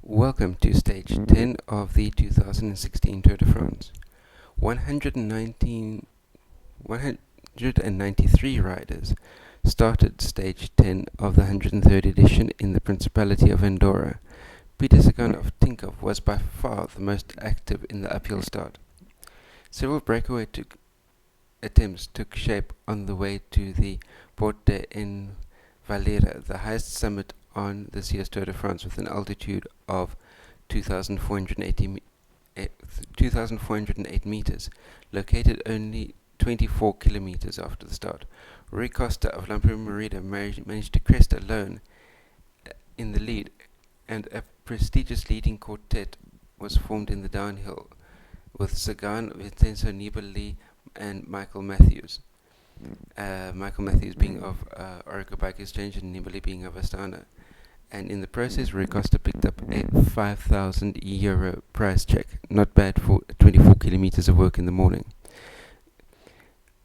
Welcome to stage 10 of the 2016 Tour de France. 193 riders started stage 10 of the 103rd edition in the Principality of Andorra. Peter Sagan of Tinkoff was by far the most active in the uphill start. Several breakaway attempts took shape on the way to the Porte en Valera, the highest summit on this year's Tour de France, with an altitude of 2,408 meters, located only 24 kilometers after the start. Rui Costa of Lampa Merida managed to crest alone in the lead, and a prestigious leading quartet was formed in the downhill, with Sagan, Vincenzo Nibali, and Michael Mathews. Michael Mathews being of Orica Bike Exchange and Nibali being of Astana. And in the process, Rui Costa picked up a €5,000 price check. Not bad for 24 kilometers of work in the morning.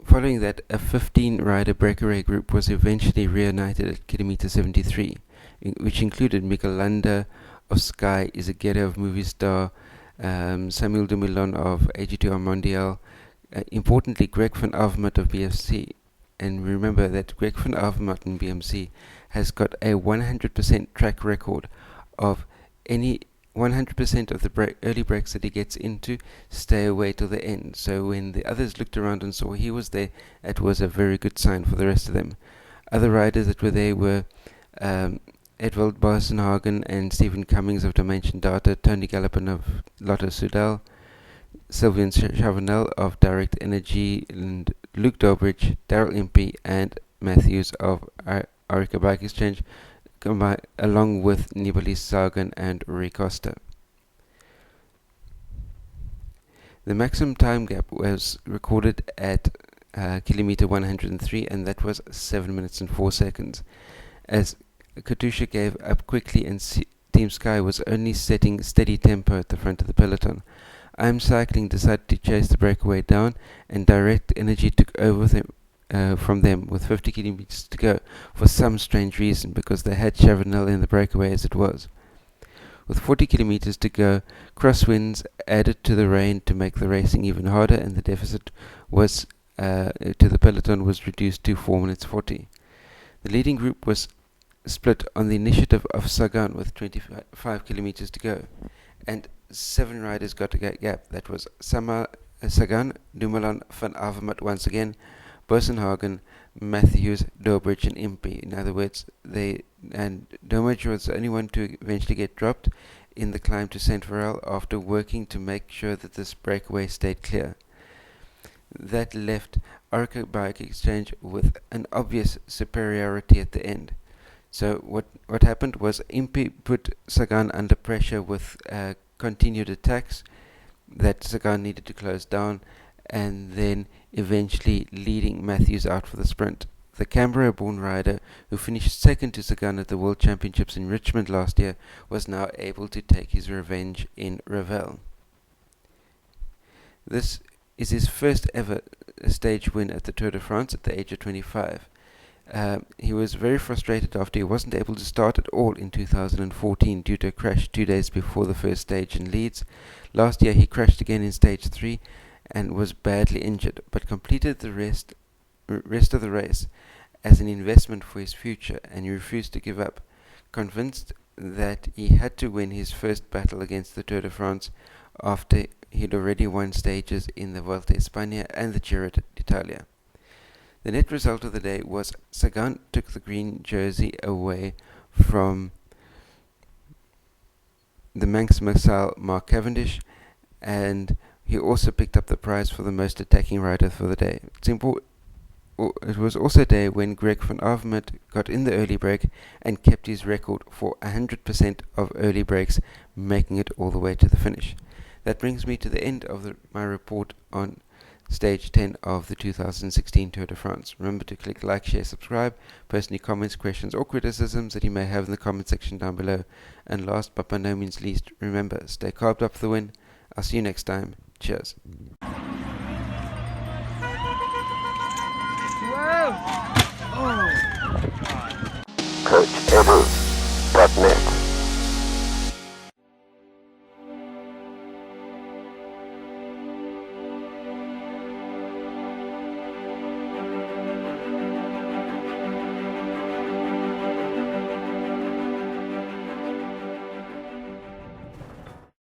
Following that, a 15-rider breakaway group was eventually reunited at kilometer 73, which included Mikel Landa of Sky, Izagirre of Movistar, Samuel Dumoulin of AG2R Mondial, importantly Greg Van Avermaet of BMC. And remember that Greg Van Avermaet in BMC has got a 100% track record of any 100% of the early breaks that he gets into stay away till the end. So when the others looked around and saw he was there, it was a very good sign for the rest of them. Other riders that were there were Edvald Boasson and Stephen Cummings of Dimension Data, Tony Gallopin of Lotto Soudal, Sylvain Chavanel of Direct Energy, and Luke Dobridge, Daryl Impey, and Mathews of Orica Bike Exchange, along with Nibali, Sagan, and Rui Costa. The maximum time gap was recorded at kilometer 103, and that was 7 minutes and 4 seconds, as Katusha gave up quickly and Team Sky was only setting steady tempo at the front of the peloton. IM Cycling decided to chase the breakaway down, and Direct Energy took over from them with 50 kilometers to go for some strange reason, because they had Chavanel in the breakaway as it was. With 40 kilometers to go, crosswinds added to the rain to make the racing even harder, and the deficit was to the peloton was reduced to 4 minutes 40. The leading group was split on the initiative of Sagan with 25 kilometers to go, and 7 riders got a gap. That was Sagan, Dumoulin, Van Avermaet once again, Boasson, Mathews, Dobridge, and Impey. In other words, Dobridge was the only one to eventually get dropped in the climb to Saint Varel after working to make sure that this breakaway stayed clear. That left Orica Bike Exchange with an obvious superiority at the end. So what happened was Impey put Sagan under pressure with continued attacks that Sagan needed to close down, and then eventually leading Mathews out for the sprint. The Canberra-born rider, who finished second to Sagan at the World Championships in Richmond last year, was now able to take his revenge in Revel. This is his first ever stage win at the Tour de France at the age of 25. He was very frustrated after he wasn't able to start at all in 2014 due to a crash 2 days before the first stage in Leeds. Last year he crashed again in stage 3 and was badly injured, but completed the rest of the race as an investment for his future, and he refused to give up, convinced that he had to win his first battle against the Tour de France after he'd already won stages in the Vuelta a España and the Giro d'Italia. The net result of the day was Sagan took the green jersey away from the Manx Missile Mark Cavendish, and he also picked up the prize for the most attacking rider for the day. It was also a day when Greg Van Avermaet got in the early break and kept his record for 100% of early breaks, making it all the way to the finish. That brings me to the end of my report on Stage 10 of the 2016 Tour de France. Remember to click like, share, subscribe, post any comments, questions or criticisms that you may have in the comment section down below. And last but by no means least, remember, stay carved up for the win. I'll see you next time. Cheers.